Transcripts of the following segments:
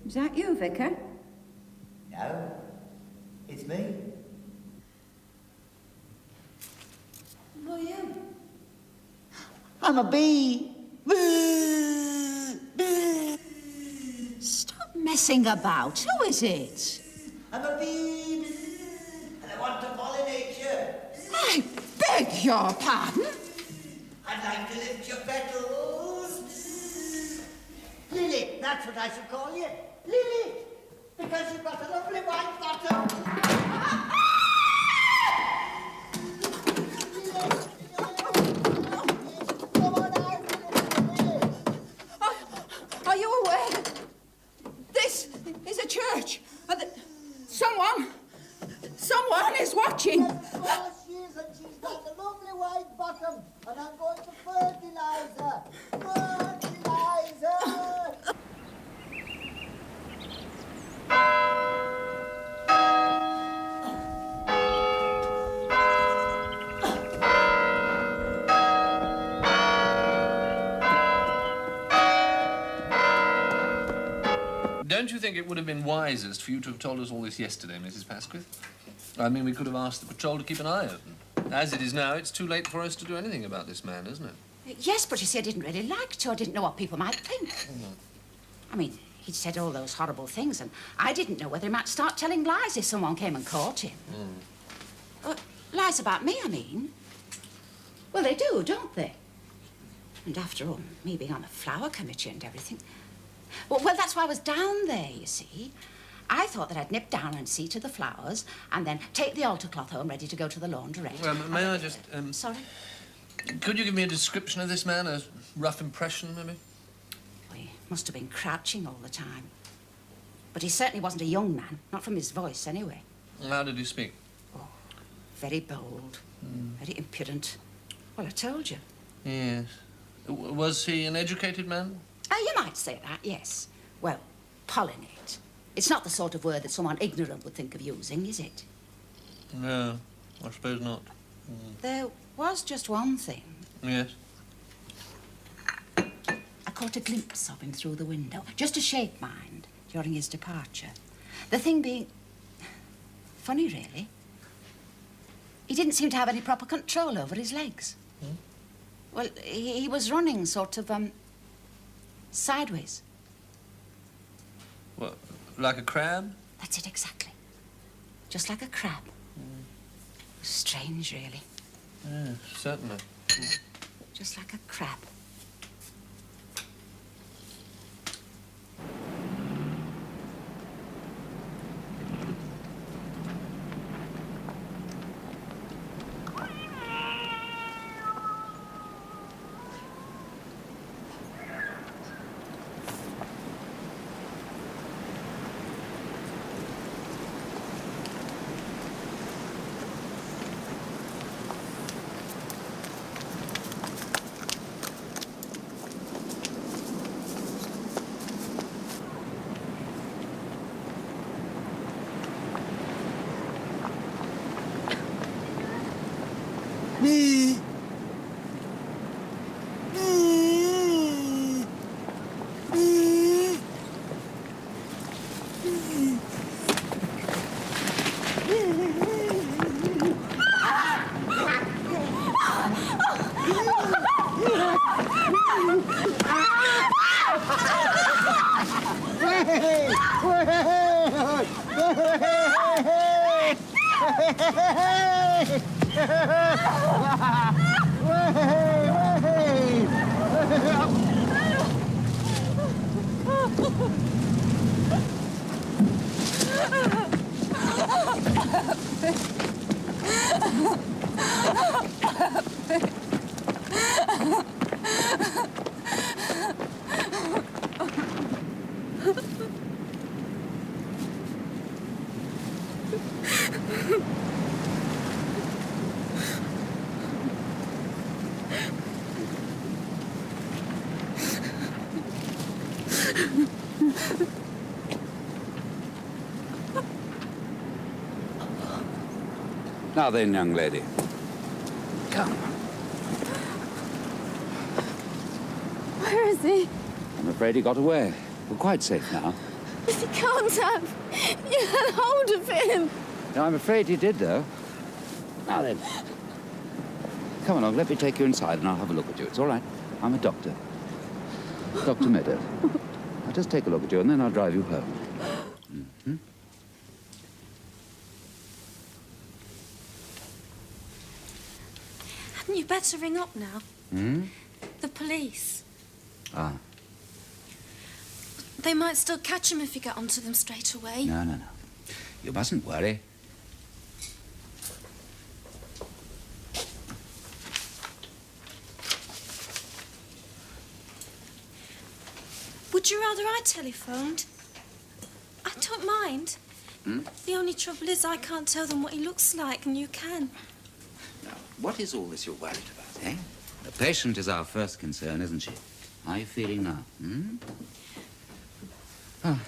Is that you, Vicar? No, it's me. Who are you? I'm a bee. Stop messing about. Who is it? I'm a bee, and I want to pollinate you. I beg your pardon? I'd like to lift your petals. Lily, that's what I should call you. Lily, because you've got a lovely white bottom. Are you aware? This is a church. And someone is watching. Yes, of course she is, and she's got a lovely white bottom. And I'm going to fertilize her. Fertilize her. Don't you think it would have been wisest for you to have told us all this yesterday, Mrs. Pasquith? I mean, we could have asked the patrol to keep an eye open. As it is now, it's too late for us to do anything about this man, isn't it? Yes, but you see, I didn't really like to. I didn't know what people might think. I mean, he'd said all those horrible things, and I didn't know whether he might start telling lies if someone came and caught him. Lies about me, I mean. Well, they do, don't they? And after all, me being on the flower committee and everything. Well, that's why I was down there, you see. I thought that I'd nip down and see to the flowers and then take the altar cloth home ready to go to the laundrette. May I just... Sorry? Could you give me a description of this man, a rough impression, maybe? Well, he must have been crouching all the time. But he certainly wasn't a young man, not from his voice, anyway. How did he speak? Oh, very bold, very impudent. Well, I told you. Yes. Was he an educated man? You might say that, yes. Well, pollinate. It's not the sort of word that someone ignorant would think of using, is it? No, I suppose not. There was just one thing. Yes? I caught a glimpse of him through the window, just a shape, mind, during his departure. The thing being... funny, really. He didn't seem to have any proper control over his legs. Well, he was running sort of, sideways. What, like a crab? That's it, exactly. Just like a crab. Strange, really. Yes, certainly. Just like a crab. Now then, young lady. Come. Where is he? I'm afraid he got away. We're quite safe now. If you can't have, you had hold of him. No, I'm afraid he did, though. Now then. Come along, let me take you inside and I'll have a look at you. It's all right. I'm a doctor. Dr. Meadow. I'll just take a look at you and then I'll drive you home. Mm-hmm. Hadn't you better ring up now? Hmm? The police. Ah. They might still catch him if you get onto them straight away. No, no, no. You mustn't worry. Would you rather I telephoned? I don't mind. Hmm? The only trouble is I can't tell them what he looks like, and you can. Now, what is all this you're worried about, eh? The patient is our first concern, isn't she? How are you feeling now, hmm? Oh,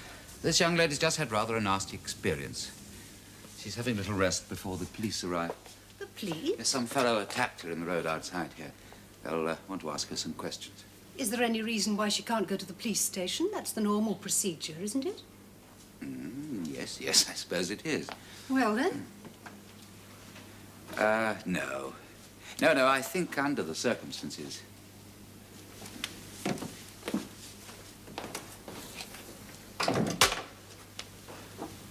this young lady's just had rather a nasty experience. She's having a little rest before the police arrive. The police? There's some fellow attacked her in the road outside here. They'll want to ask her some questions. Is there any reason why she can't go to the police station? That's the normal procedure, isn't it? Yes, yes, I suppose it is. Well, then. No. No, I think under the circumstances.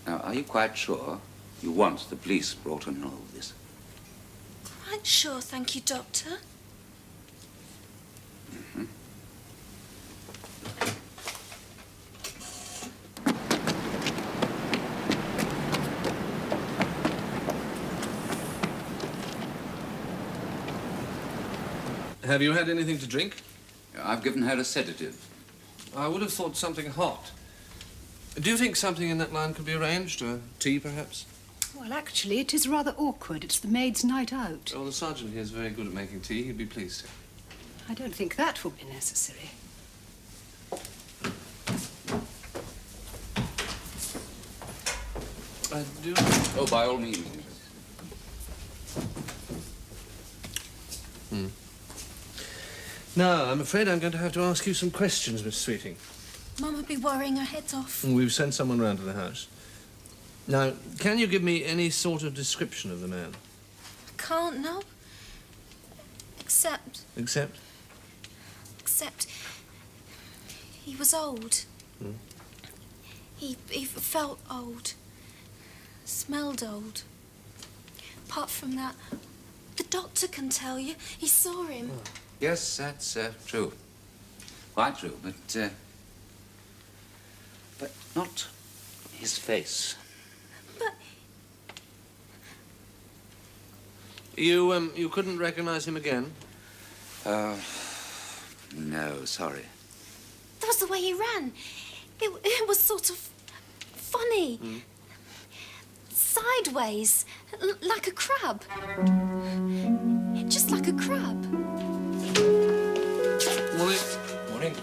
Now, are you quite sure you want the police brought in all of this? Quite sure, thank you, Doctor. Mm-hmm. Have you had anything to drink? I've given her a sedative. I would have thought something hot. Do you think something in that line could be arranged? Tea, perhaps? Well, actually, it is rather awkward. It's the maid's night out. Oh, the sergeant here is very good at making tea. He'd be pleased to. I don't think that will be necessary. Do... Oh, by all means. No, I'm afraid I'm going to have to ask you some questions, Miss Sweeting. Mum would be worrying her head off. We've sent someone round to the house. Now, can you give me any sort of description of the man? I can't, no. Except he was old. He felt old. Smelled old. Apart from that, the doctor can tell you. He saw him. Oh. Yes, that's true. Quite true, but not his face. But you couldn't recognize him again? No, sorry. that was the way he ran. It was sort of funny. Sideways, like a crab. Just like a crab. Morning. Morning.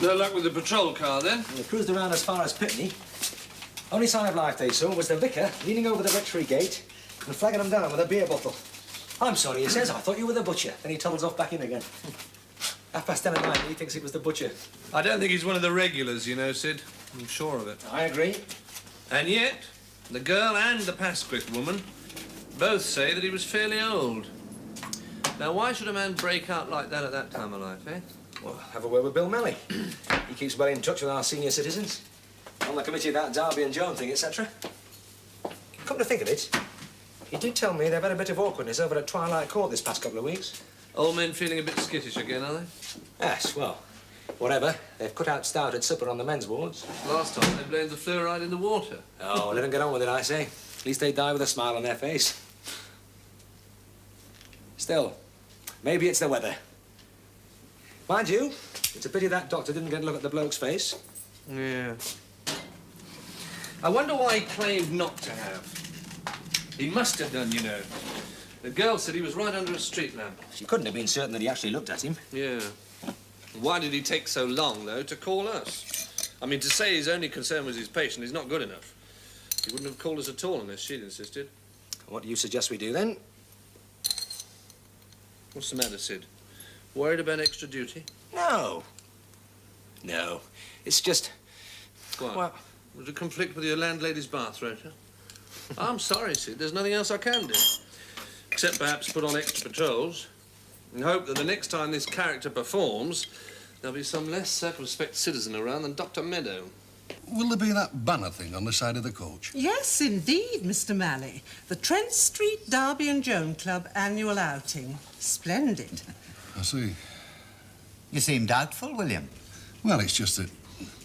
No luck with the patrol car, then? Well, they cruised around as far as Pitney. Only sign of life they saw was the vicar leaning over the rectory gate and flagging them down with a beer bottle. I'm sorry, he says. I thought you were the butcher. Then he toddles off back in again. 10:30 at night, he thinks it was the butcher. I don't think he's one of the regulars, you know, Sid. I'm sure of it. I agree. And yet, the girl and the Pasquith woman both say that he was fairly old. Now, why should a man break out like that at that time of life, eh? Well, have a word with Bill Melly. He keeps well in touch with our senior citizens. On the committee of that Derby and Joan thing, etc. Come to think of it, he did tell me they've had a bit of awkwardness over at Twilight Court this past couple of weeks. Old men feeling a bit skittish again, are they? Yes, well, whatever. They've cut out stout at supper on the men's wards. Last time they blamed the fluoride in the water. Oh, let them get on with it, I say. At least they die with a smile on their face. Still, maybe it's the weather. Mind you, it's a pity that doctor didn't get a look at the bloke's face. Yeah. I wonder why he claimed not to have. He must have done, you know. The girl said he was right under a street lamp. She couldn't have been certain that he actually looked at him. Yeah. Why did he take so long, though, to call us? I mean, to say his only concern was his patient is not good enough. He wouldn't have called us at all unless she'd insisted. What do you suggest we do, then? What's the matter, Sid? Worried about extra duty? No. No. It's just... What? Well... Would it conflict with your landlady's bath rota? I'm sorry, Sid. There's nothing else I can do. Except perhaps put on extra patrols and hope that the next time this character performs, there'll be some less circumspect citizen around than Dr. Meadow. Will there be that banner thing on the side of the coach? Yes, indeed, Mr. Malley. The Trent Street Derby and Joan Club annual outing. Splendid. I see. You seem doubtful, William. Well, it's just that...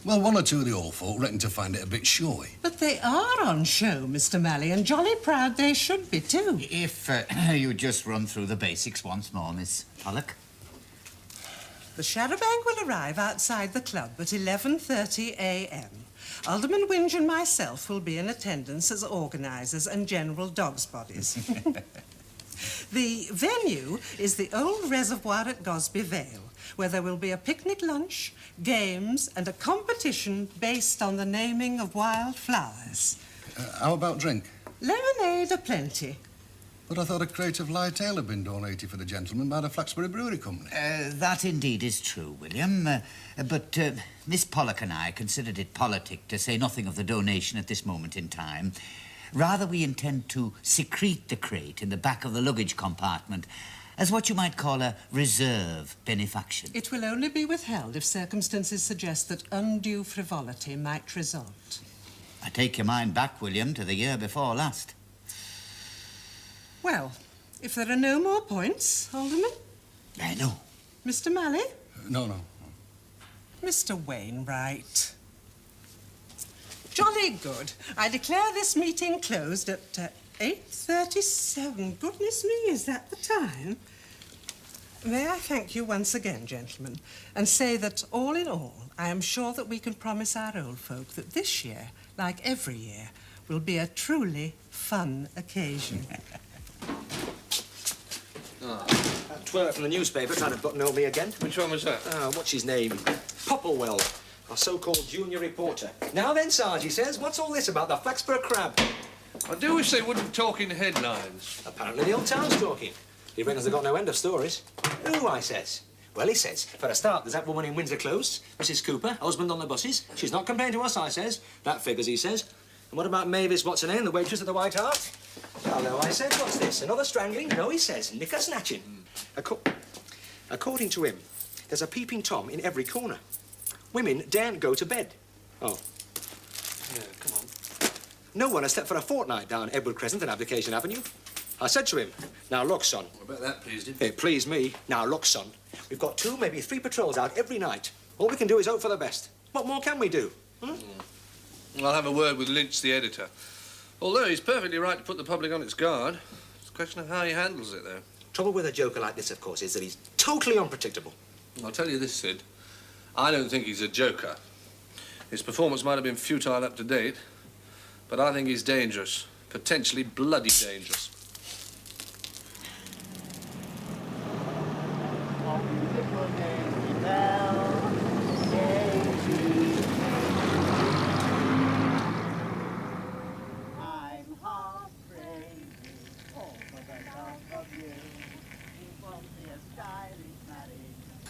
Well, one or two of the old folk reckon to find it a bit showy. But they are on show, Mr. Malley, and jolly proud they should be, too. If you just run through the basics once more, Miss Pollock. The charabanc will arrive outside the club at 11:30 a.m. Alderman Winge and myself will be in attendance as organisers and general dogs' bodies. The venue is the old reservoir at Gosby Vale, where there will be a picnic lunch, games, and a competition based on the naming of wild flowers. How about drink? Lemonade aplenty. But I thought a crate of light ale had been donated for the gentleman by the Flaxborough Brewery Company. That indeed is true, William. But Miss Pollock and I considered it politic to say nothing of the donation at this moment in time. Rather, we intend to secrete the crate in the back of the luggage compartment as what you might call a reserve benefaction. It will only be withheld if circumstances suggest that undue frivolity might result. I take your mind back, William, to the year before last. Well, if there are no more points, Alderman? No. Mr. Malley? No. Mr. Wainwright. Jolly good. I declare this meeting closed at 8:37. Goodness me, is that the time? May I thank you once again, gentlemen, and say that, all in all, I am sure that we can promise our old folk that this year, like every year, will be a truly fun occasion. That twirler from the newspaper trying to buttonhole me again. Which one was that? What's his name? Popplewell, our so-called junior reporter. Now then, Sarge, he says, what's all this about the Flaxborough Crab? I do wish they wouldn't talk in headlines. Apparently the old town's talking. He reckons they've got no end of stories. Who, I says? Well, he says, for a start, there's that woman in Windsor Close, Mrs. Cooper, husband on the buses. She's not complaining to us, I says. That figures, he says. And what about Mavis, what's her name, the waitress at the White Hart? Hello, I said, what's this? Another strangling? No, he says, knicker snatching. According to him, there's a peeping Tom in every corner. Women daren't go to bed. Oh. Yeah, come on. No one has slept for a fortnight down Edward Crescent and Abdication Avenue. I said to him, now look, son. What about that pleased him? It pleased me. Now look, son. We've got 2, maybe 3 patrols out every night. All we can do is hope for the best. What more can we do? I'll have a word with Lynch, the editor. Although he's perfectly right to put the public on its guard. It's a question of how he handles it, though. Trouble with a joker like this, of course, is that he's totally unpredictable. I'll tell you this, Sid. I don't think he's a joker. His performance might have been futile up to date, but I think he's dangerous. Potentially bloody dangerous.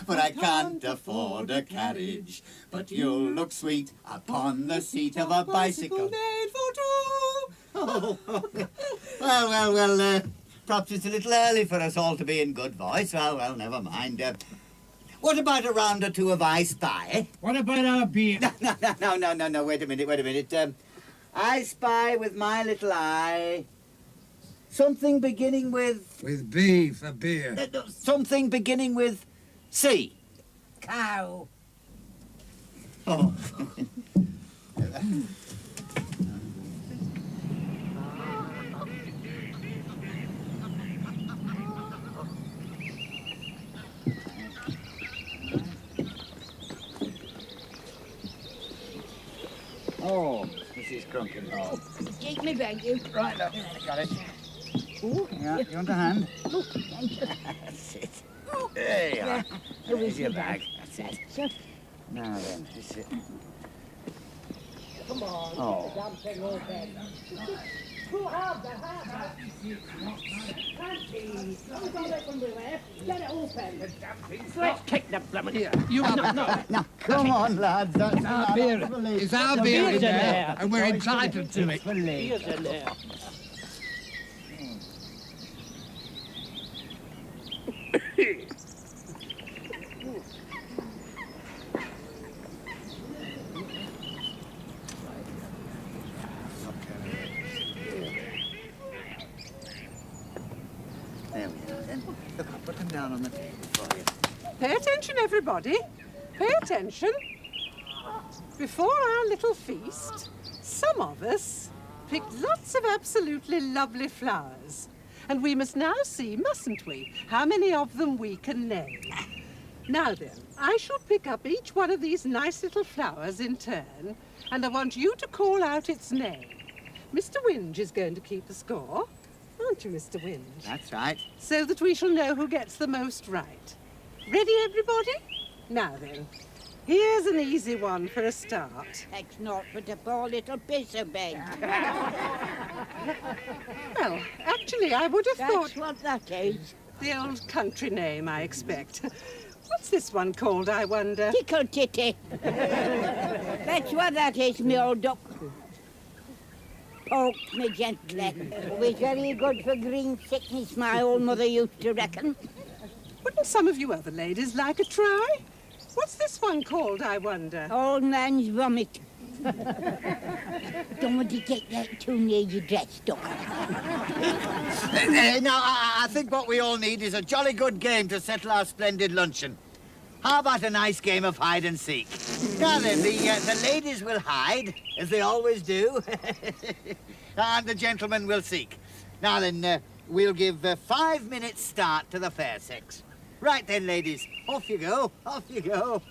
But I can't afford a carriage. But you'll look sweet upon the seat of a bicycle made for two. Oh. Well, perhaps it's a little early for us all to be in good voice. Well, never mind. What about a round or two of I Spy? What about our beer? No, wait a minute. I spy with my little eye something beginning with... With B for beer. Something beginning with C. Cow. Oh. Oh, Mrs. Crunkin. Oh. Take me back, you. Right, look. Got it. Ooh, yeah, you want a hand? Oh, thank you. That's it. There you are. There's your bag. That's it. Sure. Now then, this is it. Come on, Oh. damn thing all bed. Who have the hat? Can't be. We've got it when we left. Get it open. Let's kick the blooming here. You have it. Now, come on, lads. That's our beer. It's our beer in there, and we're entitled to it. Beer's in there. There we are, then. Look, I'll put them down on the table for you. Pay attention, everybody. Pay attention. Before our little feast, some of us picked lots of absolutely lovely flowers. And we must now see, mustn't we, how many of them we can name. Now then, I shall pick up each one of these nice little flowers in turn, and I want you to call out its name. Mr. Winge is going to keep the score, aren't you, Mr. Winge? That's right. So that we shall know who gets the most right. Ready, everybody? Now then, here's an easy one for a start. That's not but a poor little piece of bed. Well, actually, I would have thought... That's what that is. The old country name, I expect. What's this one called, I wonder? Tickle titty. That's what that is, me old duck. Poke me gently. Always very good for green sickness, my old mother used to reckon. Wouldn't some of you other ladies like a try? What's this one called, I wonder? Old man's vomit. Don't want to get that too near your dress, duck. Now, I think what we all need is a jolly good game to settle our splendid luncheon. How about a nice game of hide and seek? Now then, the ladies will hide, as they always do, and the gentlemen will seek. Now then, we'll give 5 minutes start to the fair sex. Right then, ladies, off you go, off you go.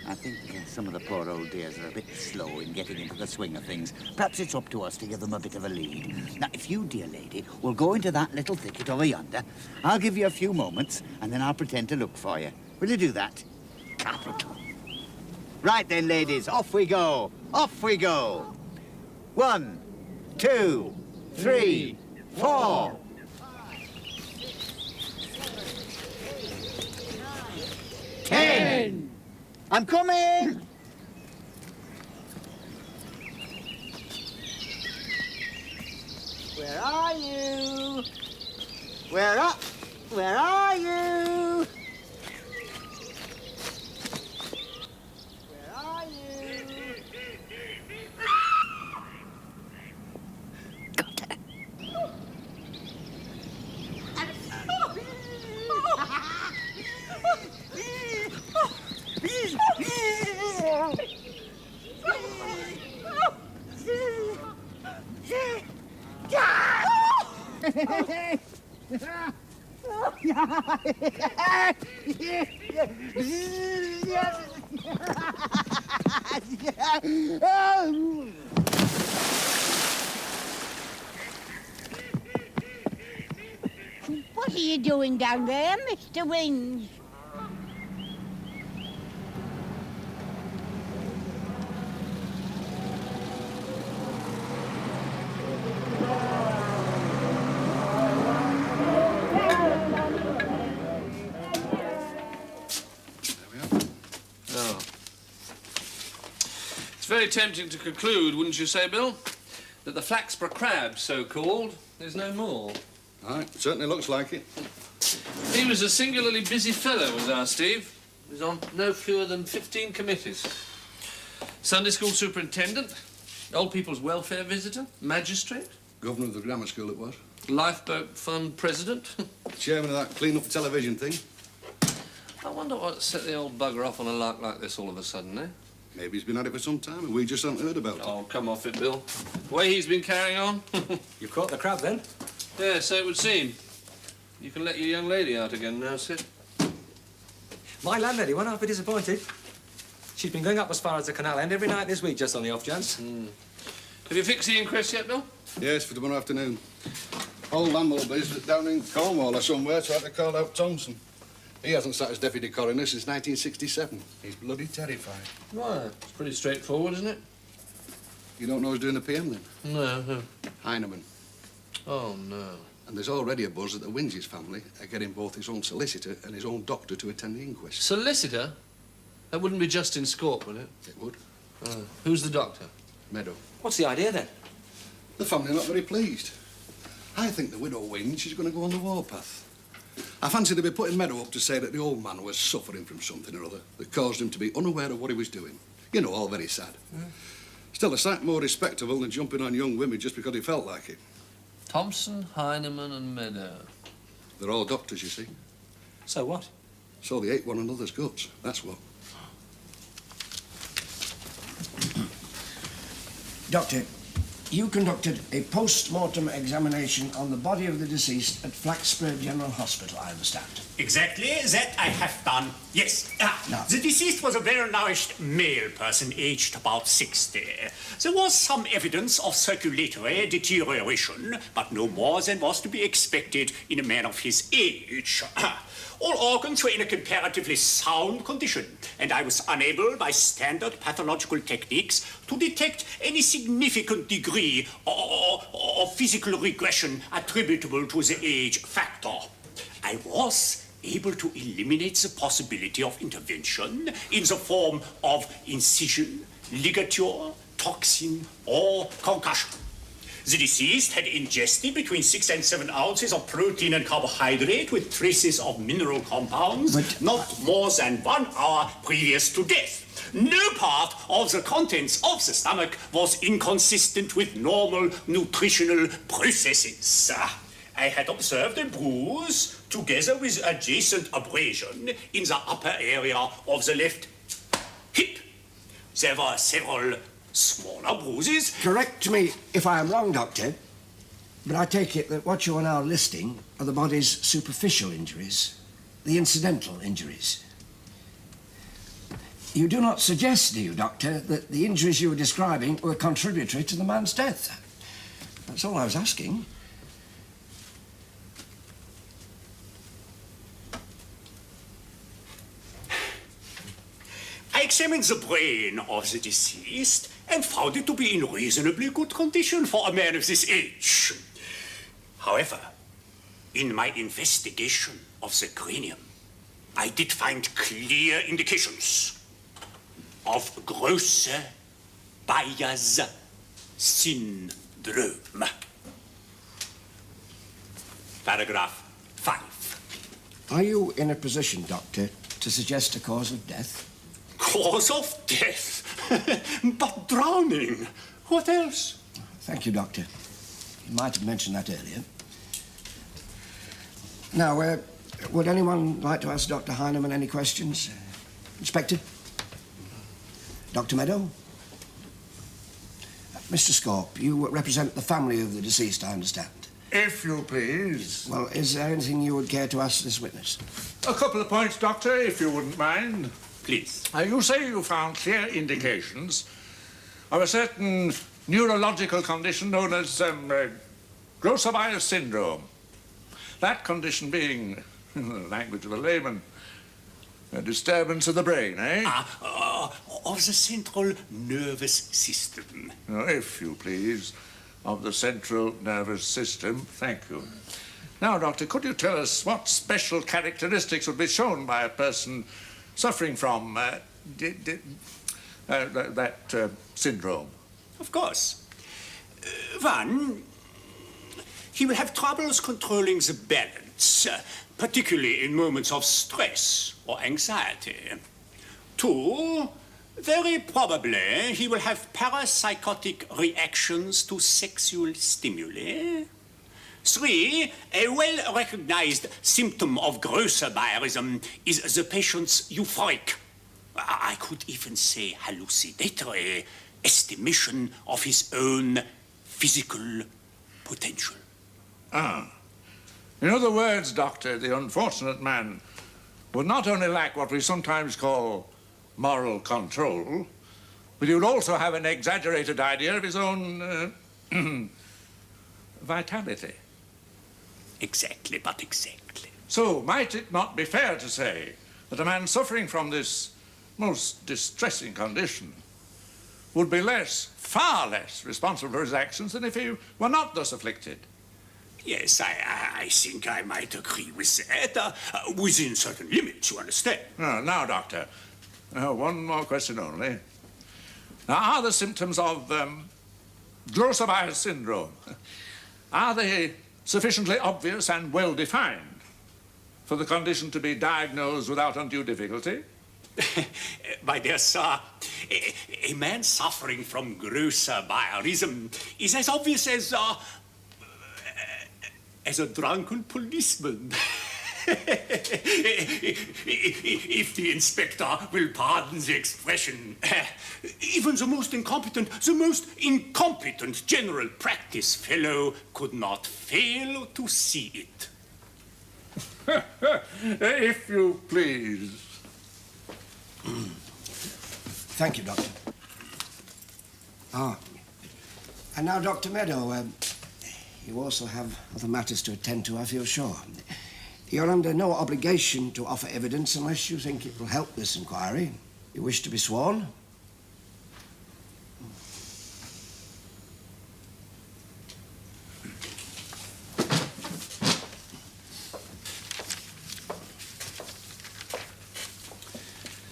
I think some of the poor old dears are a bit slow in getting into the swing of things. Perhaps it's up to us to give them a bit of a lead. Now, if you, dear lady, will go into that little thicket over yonder, I'll give you a few moments, and then I'll pretend to look for you. Will you do that? Capital. Right then, ladies, off we go. Off we go. 1, 2, 3, 4. 10. I'm coming! Where are you? Where are you? Where are you? Got her. What are you doing down there, Mr. Winge? Very tempting to conclude, wouldn't you say, Bill, that the Flaxborough Crab, so-called, is no more. Aye, it certainly looks like it. He was a singularly busy fellow, was our Steve. He was on no fewer than 15 committees. Sunday school superintendent, old people's welfare visitor, magistrate. Governor of the grammar school it was. Lifeboat fund president. Chairman of that clean-up television thing. I wonder what set the old bugger off on a lark like this all of a sudden, eh? Maybe he's been at it for some time and we just haven't heard about it. Oh, come off it, Bill. The way he's been carrying on. You've caught the crab, then? Yeah, so it would seem. You can let your young lady out again now, Sid. My landlady won't half be disappointed. She's been going up as far as the canal end every night this week, just on the off chance. Have you fixed the inquest yet, Bill? Yes, for tomorrow afternoon. Old landlord's down in Cornwall or somewhere tried to call out Thompson. He hasn't sat as deputy coroner since 1967. He's bloody terrified. Right. It's pretty straightforward, isn't it? You don't know who's doing the PM then? No, who? Heineman. Oh, no. And there's already a buzz that the Winges family are getting both his own solicitor and his own doctor to attend the inquest. Solicitor? That wouldn't be Justin Scorp, would it? It would. Who's the doctor? Meadow. What's the idea, then? The family are not very pleased. I think the widow Winge is going to go on the warpath. I fancy they'll be putting Meadow up to say that the old man was suffering from something or other that caused him to be unaware of what he was doing. You know, all very sad. Still, a sight more respectable than jumping on young women just because he felt like it. Thompson, Heineman and Meadow. They're all doctors, you see. So what? So they ate one another's guts, that's what. Doctor, you conducted a post-mortem examination on the body of the deceased at Flaxborough General Hospital, I understand. Exactly, that I have done, yes. The deceased was a well-nourished male person, aged about 60. There was some evidence of circulatory deterioration, but no more than was to be expected in a man of his age. All organs were in a comparatively sound condition, and I was unable, by standard pathological techniques, to detect any significant degree of physical regression attributable to the age factor. I was able to eliminate the possibility of intervention in the form of incision, ligature, toxin, or concussion. The deceased had ingested between 6 and 7 ounces of protein and carbohydrate with traces of mineral compounds, not more than 1 hour previous to death. No part of the contents of the stomach was inconsistent with normal nutritional processes. I had observed a bruise together with adjacent abrasion in the upper area of the left hip. There were several smaller bruises. Correct me if I am wrong, Doctor, but I take it that what you are now listing are the body's superficial injuries, the incidental injuries. You do not suggest, do you, Doctor, that the injuries you were describing were contributory to the man's death? That's all I was asking. I examined the brain of the deceased and found it to be in reasonably good condition for a man of this age. However, in my investigation of the cranium, I did find clear indications of grosse bias syndrome. Paragraph 5. Are you in a position, Doctor, to suggest a cause of death? Cause of death? But drowning. What else? Thank you, Doctor. You might have mentioned that earlier. Now, would anyone like to ask Dr. Heineman any questions? Inspector? Dr. Meadow? Mr. Scorp, you represent the family of the deceased, I understand. If you please. Well, is there anything you would care to ask this witness? A couple of points, Doctor, if you wouldn't mind. Please. You say you found clear indications of a certain neurological condition known as grosse bias syndrome. That condition being, in the language of a layman, a disturbance of the brain, eh? Of the central nervous system. If you please, of the central nervous system. Thank you. Now, Doctor, could you tell us what special characteristics would be shown by a person suffering from that syndrome? Of course. One, he will have troubles controlling the balance, particularly in moments of stress or anxiety. Two, very probably he will have parapsychotic reactions to sexual stimuli. Three, a well-recognized symptom of grosse biarism is the patient's euphoric, I could even say hallucinatory, estimation of his own physical potential. In other words, Doctor, the unfortunate man would not only lack what we sometimes call moral control, but he would also have an exaggerated idea of his own vitality. Exactly, but exactly. So, might it not be fair to say that a man suffering from this most distressing condition would be less, far less, responsible for his actions than if he were not thus afflicted. Yes, I think I might agree with that, within certain limits, you understand. Now, Doctor, one more question only. Now, are the symptoms of Grosser syndrome, are they sufficiently obvious and well-defined for the condition to be diagnosed without undue difficulty? My dear sir, a man suffering from grosser bile is as obvious as a drunken policeman. If the inspector will pardon the expression, even the most incompetent general practice fellow could not fail to see it. If you please. Thank you, Doctor. And now, Dr. Meadow, you also have other matters to attend to, I feel sure. You're under no obligation to offer evidence unless you think it will help this inquiry. You wish to be sworn?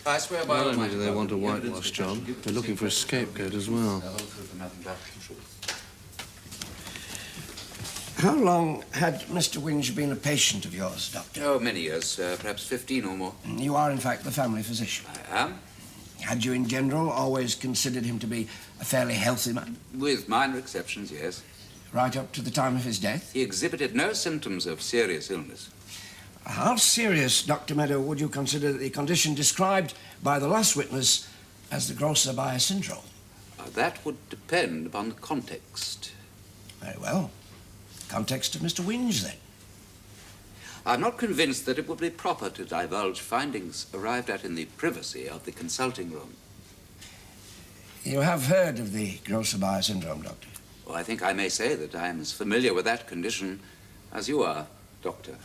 I swear by Not all only my do they want a whitewash job, they're looking for a scapegoat as well. How long had Mr. Winge been a patient of yours, Doctor? Oh, many years, perhaps 15 or more. You are, in fact, the family physician. I am. Had you, in general, always considered him to be a fairly healthy man? With minor exceptions, yes. Right up to the time of his death? He exhibited no symptoms of serious illness. How serious, Dr. Meadow, would you consider the condition described by the last witness as the Grosser syndrome? That would depend upon the context. Very well. Context of Mr. Winge, then. I'm not convinced that it would be proper to divulge findings arrived at in the privacy of the consulting room. You have heard of the Grosser syndrome, Doctor? Well, I think I may say that I am as familiar with that condition as you are, Doctor.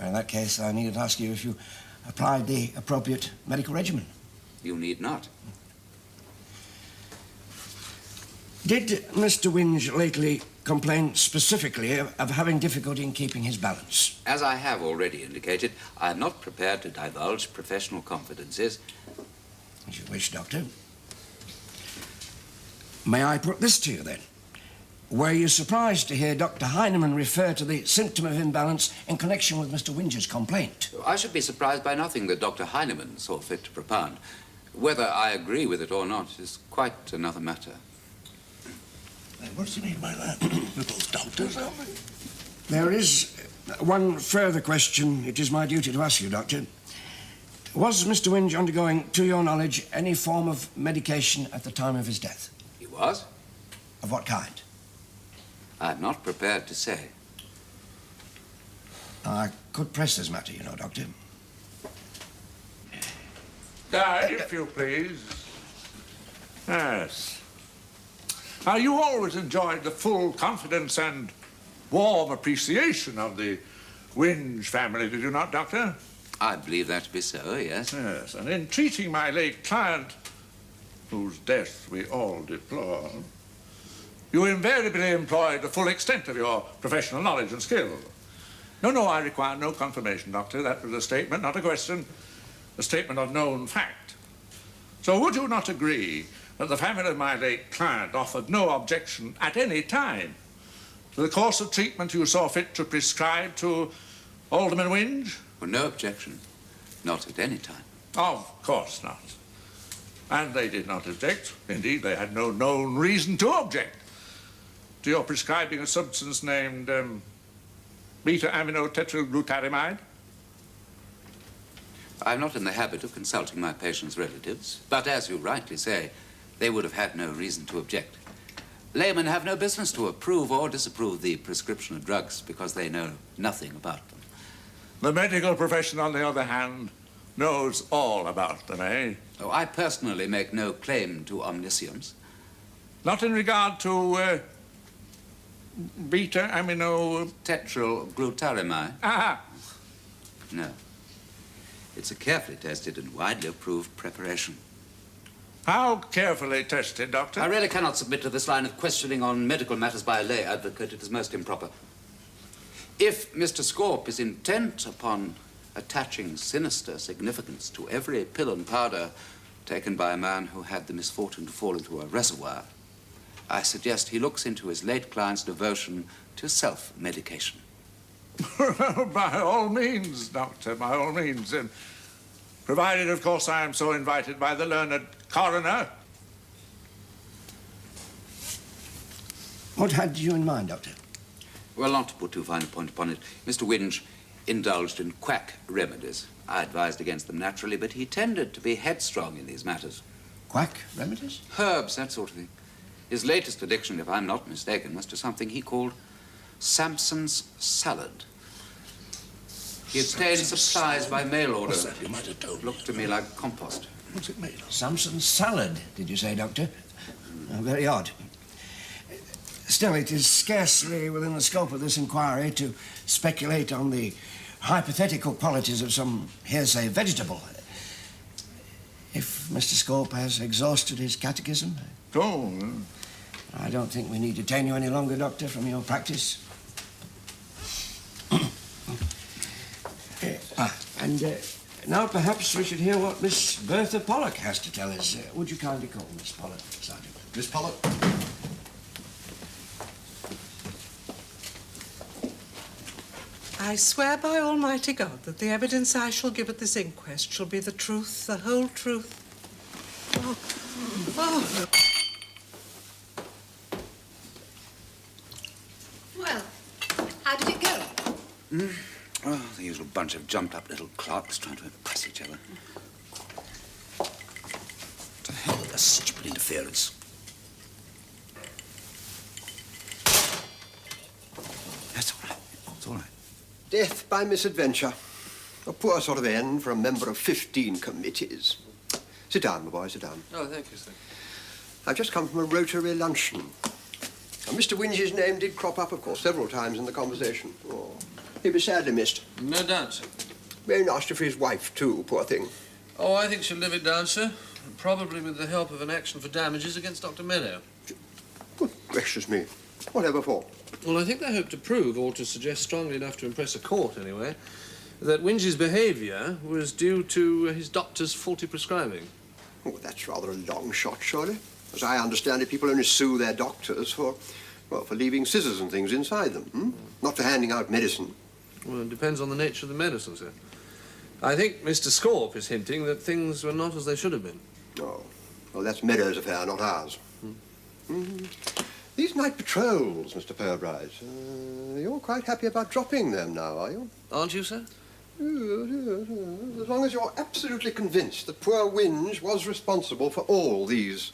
In that case, I needn't ask you if you applied the appropriate medical regimen. You need not. Did Mr. Winge lately complain specifically of having difficulty in keeping his balance? As I have already indicated, I am not prepared to divulge professional confidences. As you wish, Doctor. May I put this to you, then? Were you surprised to hear Dr. Heinemann refer to the symptom of imbalance in connection with Mr. Winge's complaint? I should be surprised by nothing that Dr. Heinemann saw fit to propound. Whether I agree with it or not is quite another matter. What do you mean by that? We're both doctors, aren't we? There is one further question it is my duty to ask you, Doctor. Was Mr. Winge undergoing, to your knowledge, any form of medication at the time of his death? He was. Of what kind? I'm not prepared to say. I could press this matter, you know, Doctor. If you please. Yes. Now, you always enjoyed the full confidence and warm appreciation of the Winge family, did you not, Doctor? I believe that to be so, yes. Yes, and in treating my late client, whose death we all deplore, you invariably employed the full extent of your professional knowledge and skill. No, I require no confirmation, Doctor. That was a statement, not a question. A statement of known fact. So would you not agree that the family of my late client offered no objection at any time to the course of treatment you saw fit to prescribe to Alderman Winge? Well, no objection. Not at any time. Of course not. And they did not object. Indeed, they had no known reason to object to your prescribing a substance named beta-aminotetraglutamide. I'm not in the habit of consulting my patients' relatives, but as you rightly say, they would have had no reason to object. Laymen have no business to approve or disapprove the prescription of drugs because they know nothing about them. The medical profession, on the other hand, knows all about them, eh? Oh, I personally make no claim to omniscience. Not in regard to beta-aminotetraglutamide? Ah! No. It's a carefully tested and widely approved preparation. How carefully tested, Doctor? I really cannot submit to this line of questioning on medical matters by a lay advocate. It is most improper. If Mr. Scorp is intent upon attaching sinister significance to every pill and powder taken by a man who had the misfortune to fall into a reservoir, I suggest he looks into his late client's devotion to self-medication. By all means, Doctor, by all means. Provided, of course, I am so invited by the learned coroner. What had you in mind, Doctor? Well, not to put too fine a point upon it, Mr. Winch indulged in quack remedies. I advised against them naturally, but he tended to be headstrong in these matters. Quack remedies? Herbs, that sort of thing. His latest addiction, if I'm not mistaken, was to something he called Samson's salad. He obtained supplies by mail order. What's that? You might have told me. Looked to me like compost. What's it made of? Samson's salad, did you say, Doctor? Very odd. Still, it is scarcely within the scope of this inquiry to speculate on the hypothetical qualities of some hearsay vegetable. If Mr. Scorp has exhausted his catechism... Oh. I don't think we need to detain you any longer, Doctor, from your practice. Now perhaps we should hear what Miss Bertha Pollock has to tell us. Would you kindly call Miss Pollock, Sergeant? Miss Pollock? I swear by Almighty God that the evidence I shall give at this inquest shall be the truth, the whole truth. Oh. Oh. Well, how did it go? Oh, the usual bunch of jumped-up little clerks trying to impress each other. To hell with this stupid interference. That's all right. It's all right. Death by misadventure. A poor sort of end for a member of 15 committees. Sit down, my boy, sit down. Oh, thank you, sir. I've just come from a Rotary luncheon. Now, Mr. Winch's name did crop up, of course, several times in the conversation. Oh, he'll be sadly missed. No doubt, sir. Very nasty for his wife, too, poor thing. Oh, I think she'll live it down, sir. Probably with the help of an action for damages against Dr. Meadow. Good gracious me. Whatever for? Well, I think they hope to prove, or to suggest strongly enough to impress a court, anyway, that Winch's behaviour was due to his doctor's faulty prescribing. Oh, that's rather a long shot, surely. As I understand it, people only sue their doctors for, well, for leaving scissors and things inside them, not for handing out medicine. Well, it depends on the nature of the medicine, sir. I think Mr. Scorp is hinting that things were not as they should have been. Oh, well, that's Meadow's affair, not ours. These night patrols, Mr. Purbright, you're quite happy about dropping them now, are you? Aren't you, sir? As long as you're absolutely convinced that poor Winch was responsible for all these,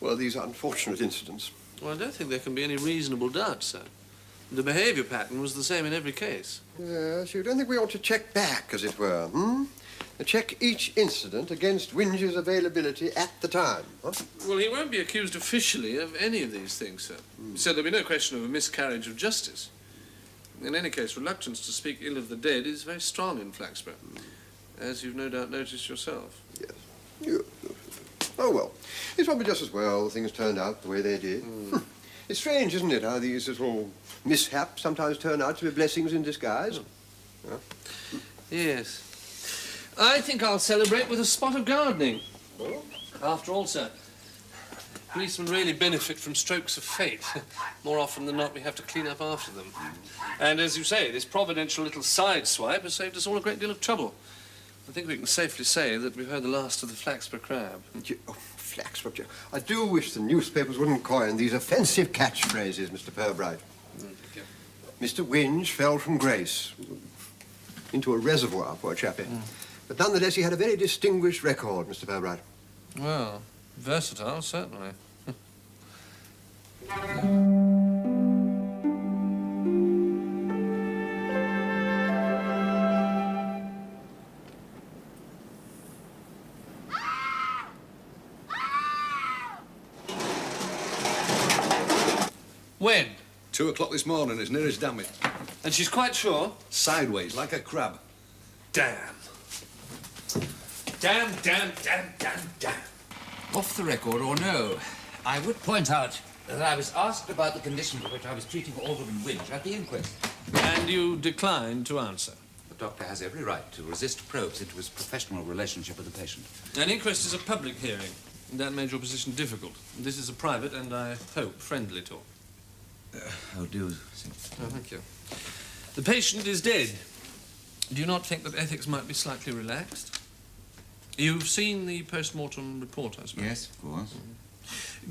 well, these unfortunate incidents. Well, I don't think there can be any reasonable doubt, sir. The behaviour pattern was the same in every case. Yes, you don't think we ought to check back, as it were, Check each incident against Winch's availability at the time, huh? Well, he won't be accused officially of any of these things, sir. So there'll be no question of a miscarriage of justice. In any case, reluctance to speak ill of the dead is very strong in Flaxborough, as you've no doubt noticed yourself. Yes. Oh, well, it's probably just as well things turned out the way they did. It's strange, isn't it, how these little mishaps sometimes turn out to be blessings in disguise? Yeah. Yes. I think I'll celebrate with a spot of gardening. Oh. After all, sir, policemen really benefit from strokes of fate. More often than not, we have to clean up after them. And as you say, this providential little side swipe has saved us all a great deal of trouble. I think we can safely say that we've heard the last of the Flaxborough Crab. Oh, Flaxborough. I do wish the newspapers wouldn't coin these offensive catchphrases, Mr. Purbright. Mr. Winch fell from grace into a reservoir, poor chappie. But nonetheless, he had a very distinguished record, Mr. Purbright. Well, versatile, certainly. When? 2 o'clock this morning, as near as damn it. And she's quite sure? Sideways, like a crab. Damn. Damn, damn, damn, damn, damn. Off the record or no, I would point out that I was asked about the condition for which I was treating Alderman Winch at the inquest. And you declined to answer? The doctor has every right to resist probes into his professional relationship with the patient. An inquest is a public hearing. That made your position difficult. This is a private and, I hope, friendly talk. How do you? Oh, thank you. The patient is dead. Do you not think that ethics might be slightly relaxed? You've seen the post-mortem report, I suppose? Yes, of course.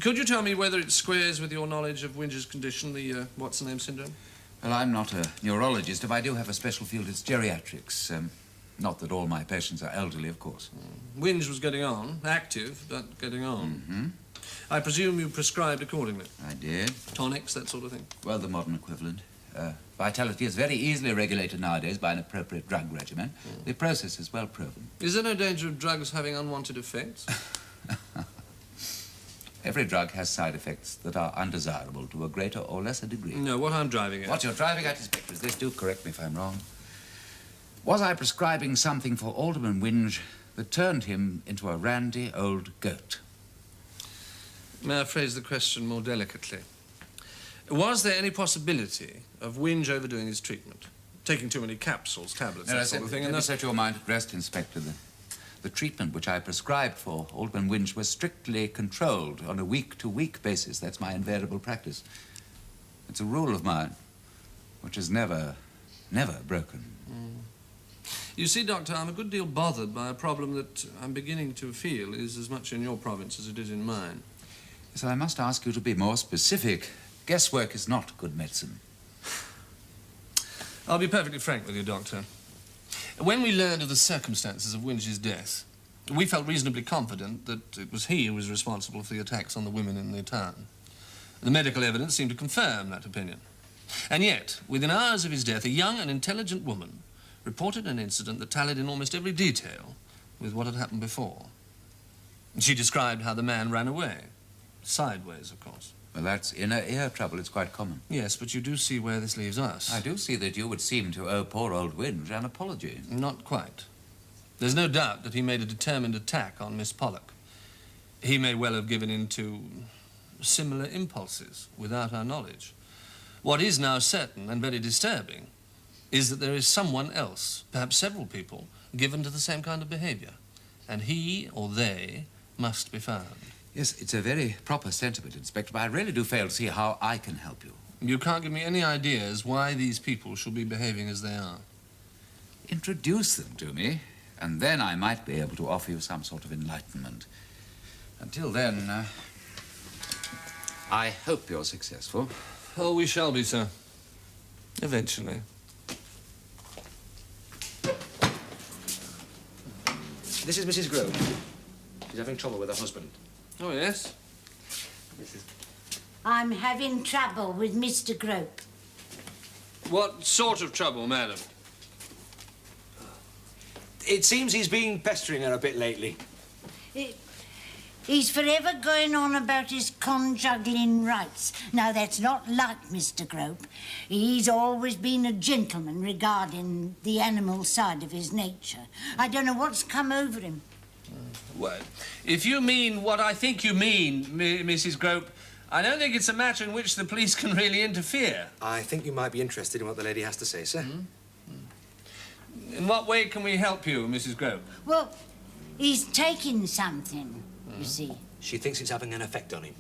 Could you tell me whether it squares with your knowledge of Winch's condition, the what's-the-name syndrome? Well, I'm not a neurologist. If I do have a special field, it's geriatrics. Not that all my patients are elderly, of course. Winch was getting on, active, but getting on. Mm-hmm. I presume you prescribed accordingly? I did. Tonics, that sort of thing? Well, the modern equivalent. Vitality is very easily regulated nowadays by an appropriate drug regimen. The process is well proven. Is there no danger of drugs having unwanted effects? Every drug has side effects that are undesirable to a greater or lesser degree. No, what I'm driving at... What you're driving at, Inspector, is this. Do correct me if I'm wrong. Was I prescribing something for Alderman Winch that turned him into a randy old goat? May I phrase the question more delicately? Was there any possibility of Winch overdoing his treatment? Taking too many capsules, tablets, that sort of thing? Let me set your mind at rest, Inspector. The treatment which I prescribed for Alderman Winch was strictly controlled on a week-to-week basis. That's my invariable practice. It's a rule of mine, which is never broken. You see, Doctor, I'm a good deal bothered by a problem that I'm beginning to feel is as much in your province as it is in mine. So I must ask you to be more specific. Guesswork is not good medicine. I'll be perfectly frank with you, Doctor. When we learned of the circumstances of Winch's death, we felt reasonably confident that it was he who was responsible for the attacks on the women in the town. The medical evidence seemed to confirm that opinion. And yet, within hours of his death, a young and intelligent woman reported an incident that tallied in almost every detail with what had happened before. She described how the man ran away. Sideways, of course. Well, that's inner ear trouble. It's quite common. Yes, but you do see where this leaves us. I do see that you would seem to owe poor old Winch an apology. Not quite. There's no doubt that he made a determined attack on Miss Pollock. He may well have given in to similar impulses without our knowledge. What is now certain and very disturbing is that there is someone else, perhaps several people, given to the same kind of behavior. And he or they must be found. Yes, it's a very proper sentiment, Inspector, but I really do fail to see how I can help you. You can't give me any ideas why these people should be behaving as they are. Introduce them to me, and then I might be able to offer you some sort of enlightenment. Until then, I hope you're successful. Oh, we shall be, sir. Eventually. This is Mrs. Grove. She's having trouble with her husband. Oh, yes? I'm having trouble with Mr. Grope. What sort of trouble, madam? It seems he's been pestering her a bit lately. He's forever going on about his conjuggling rights. Now, that's not like Mr. Grope. He's always been a gentleman regarding the animal side of his nature. I don't know what's come over him. Well, if you mean what I think you mean, Mrs. Grope, I don't think it's a matter in which the police can really interfere. I think you might be interested in what the lady has to say, sir. In what way can we help you, Mrs. Grope? Well, he's taking something, you see. She thinks it's having an effect on him.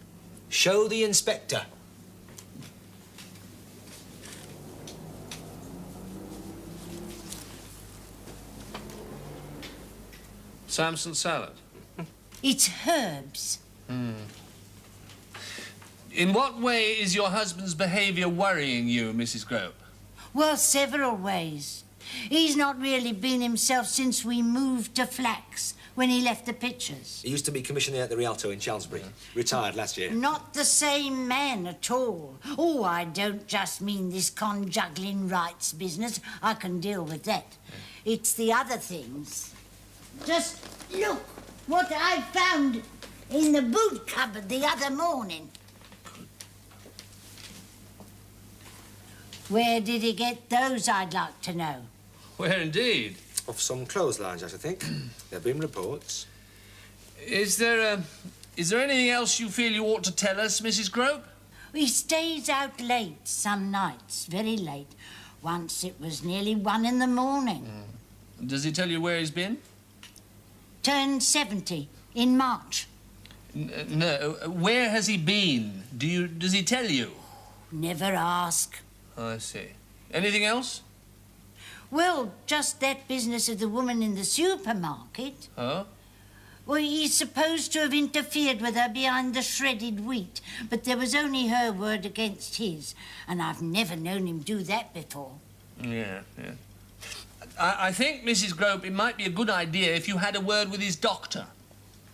Show the inspector. Samson salad. It's herbs. In what way is your husband's behaviour worrying you, Mrs. Grope? Well, several ways. He's not really been himself since we moved to Flax, when he left the pictures. He used to be commissioner at the Rialto in Chelmsbury. Retired last year. Not the same man at all. Oh, I don't just mean this conjuggling rights business. I can deal with that. It's the other things. Just look what I found in the boot cupboard the other morning. Where did he get those, I'd like to know? Where indeed? Off some clotheslines, I should think. There have been reports. Is there Is there anything else you feel you ought to tell us, Mrs. Grope? He stays out late some nights, very late. Once it was nearly 1 in the morning. Does he tell you where he's been? Turned 70 in March. No. Where has he been? Does he tell you? Never ask. I see. Anything else? Well, just that business of the woman in the supermarket. Oh? Well, he's supposed to have interfered with her behind the shredded wheat, but there was only her word against his, and I've never known him do that before. Yeah. I think, Mrs. Grope, it might be a good idea if you had a word with his doctor.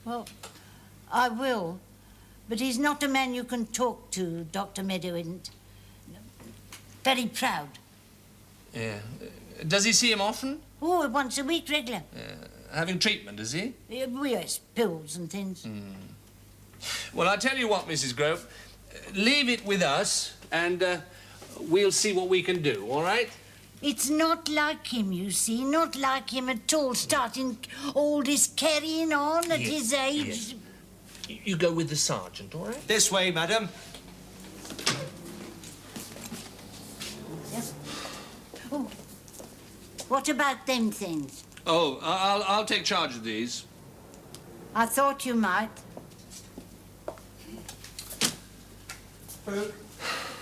Well, I will, but he's not a man you can talk to, Dr. Meadow isn't. Very proud. Yeah. Does he see him often? Oh, once a week, regular. Having treatment, is he? Yes, pills and things. Well, I tell you what, Mrs. Grope, leave it with us, and we'll see what we can do, all right? It's not like him, you see, not like him at all, starting all this carrying on at his age. Yes. You go with the sergeant, all right? This way, madam. Yes. Oh, what about them things? Oh, I'll take charge of these. I thought you might. Pooh,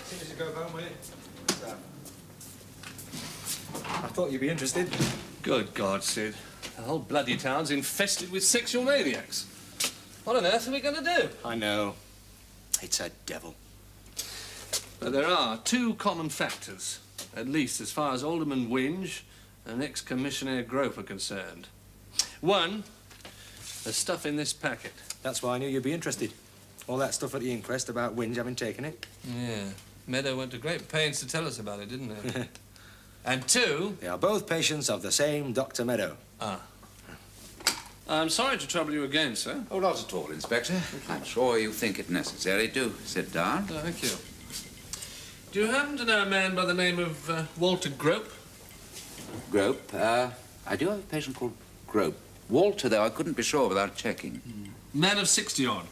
see Mr. Go home, will you? I thought you'd be interested. Good God, Sid. The whole bloody town's infested with sexual maniacs. What on earth are we going to do? I know. It's a devil. But there are 2 common factors, at least as far as Alderman Winge and ex-Commissioner Grope are concerned. 1, the stuff in this packet. That's why I knew you'd be interested. All that stuff at the inquest about Winge having taken it. Yeah. Meadow went to great pains to tell us about it, didn't he? And 2... They are both patients of the same Dr. Meadow. Ah. I'm sorry to trouble you again, sir. Oh, not at all, Inspector. I'm sure you think it necessary to sit down. Oh, thank you. Do you happen to know a man by the name of Walter Grope? Grope? I do have a patient called Grope. Walter, though, I couldn't be sure without checking. Man of 60-odd.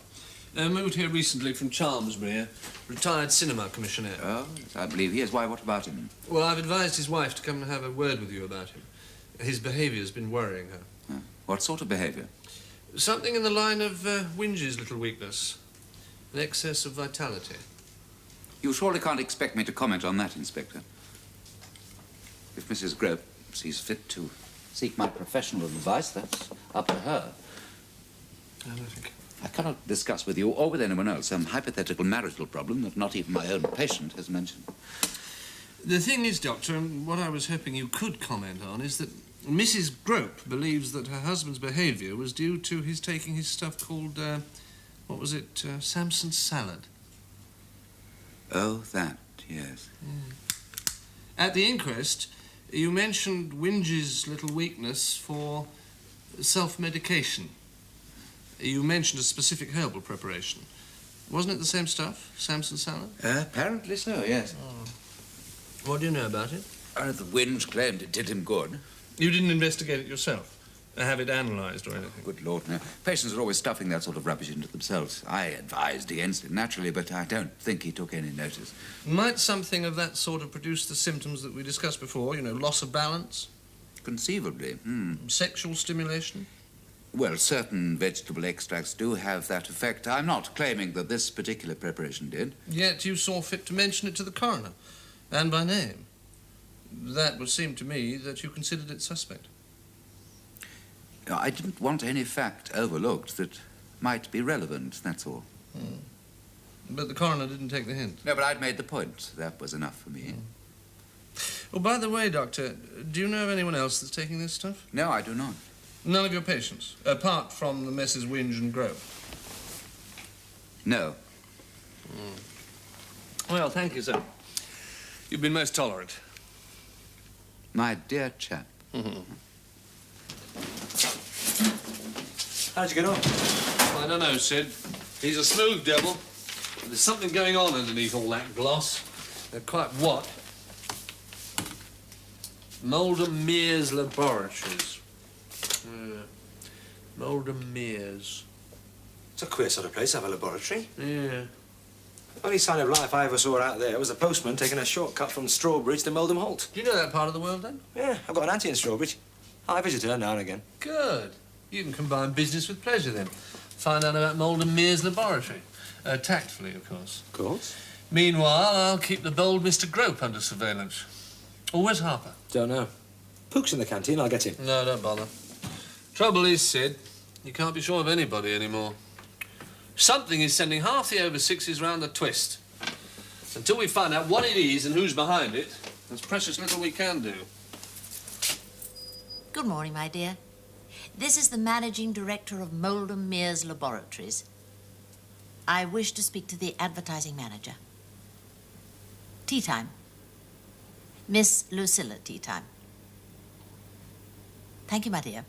Moved here recently from Chalmsbury, retired cinema commissioner. Oh, yes, I believe he is. Why, what about him? Well, I've advised his wife to come and have a word with you about him. His behaviour's been worrying her. What sort of behaviour? Something in the line of Winge's little weakness. An excess of vitality. You surely can't expect me to comment on that, Inspector. If Mrs. Grope sees fit to seek my professional advice, that's up to her. I cannot discuss with you or with anyone else some hypothetical marital problem that not even my own patient has mentioned. The thing is, Doctor, and what I was hoping you could comment on is that Mrs. Grope believes that her husband's behaviour was due to his taking his stuff called, what was it, Samson's salad. Oh, that, yes. At the inquest, you mentioned Winge's little weakness for self-medication. You mentioned a specific herbal preparation. Wasn't it the same stuff, Samson's salad? Apparently so, yes. Oh. What do you know about it? The Winge claimed it did him good. You didn't investigate it yourself? Have it analysed or anything? Good Lord, no. Patients are always stuffing that sort of rubbish into themselves. I advised against it, naturally, but I don't think he took any notice. Might something of that sort of produce the symptoms that we discussed before? You know, loss of balance? Conceivably. Sexual stimulation? Well, certain vegetable extracts do have that effect. I'm not claiming that this particular preparation did. Yet you saw fit to mention it to the coroner, and by name. That would seem to me that you considered it suspect. I didn't want any fact overlooked that might be relevant, that's all. But the coroner didn't take the hint? No, but I'd made the point. That was enough for me. Oh, by the way, Doctor, do you know of anyone else that's taking this stuff? No, I do not. None of your patients, apart from the Messrs. Winge and Grope? No. Well, thank you, sir. You've been most tolerant. My dear chap. How'd you get on? I don't know, Sid. He's a smooth devil. But there's something going on underneath all that gloss. Quite what? Moulden Mears Laboratories. Moulden Mears. It's a queer sort of place to have a laboratory. Yeah. Only sign of life I ever saw out there was the postman taking a shortcut from Strawbridge to Meldham Holt. Do you know that part of the world, then? Yeah, I've got an auntie in Strawbridge. I visit her now and again. Good. You can combine business with pleasure, then. Find out about Malden Mere's laboratory. Tactfully, of course. Of course. Meanwhile, I'll keep the bold Mr. Grope under surveillance. Oh, where's Harper? Don't know. Pook's in the canteen. I'll get him. No, don't bother. Trouble is, Sid, you can't be sure of anybody anymore. Something is sending half the over sixes round the twist. Until we find out what it is and who's behind it, there's precious little we can do. Good morning, my dear. This is the managing director of Moulden Mere's Laboratories. I wish to speak to the advertising manager. Tea time. Miss Lucilla, tea time. Thank you, my dear.